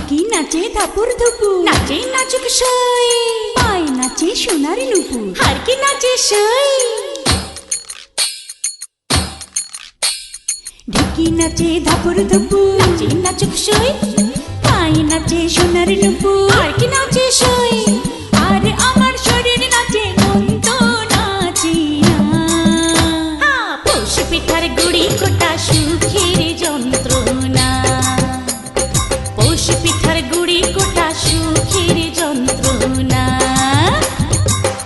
ঢুকি নাচে ধাপুর ধুপুর, নাচে নাচুক সই, পায় নাচে সোনার নুপুর, হারকি নাচে সই। ঢুকি নাচে ধাপুর ধুপুর, নাচে নাচুক সই, পায় নাচে সোনার নুপুর, হারকি নাচে সই। আর আমার শরীর নাচে, মন তো নাচে না। পৌষ পিঠার গুড়ি কোটা সুখের যন্ত্রণা, পৌষ পিঠার গুড়ি কোটা সুখের যন্ত্রণা।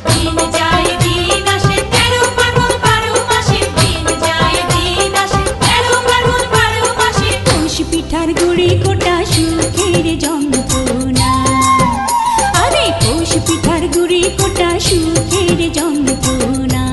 দিন যায় দিন আসে, 13 পার্বণ 12 মাসে, দিন যায় দিন আসে, 13 পার্বণ 12 মাসে। পৌষ পিঠার গুড়ি কোটা সুখের যন্ত্রণা, আরে পৌষ পিঠার গুড়ি কোটা সুখের যন্ত্রণা।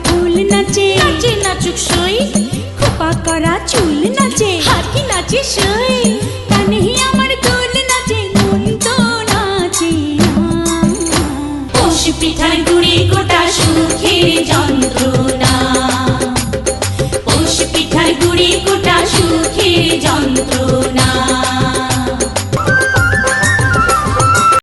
ফুল নাচে, নাচে নাচুক সই, খোপা করা চুল নাচে, হারকি নাচে সই। কানে আমার দোল নাচে, মন তো নাচে না। পৌষ পিঠার গুড়ি কোটা সুখের যন্ত্র।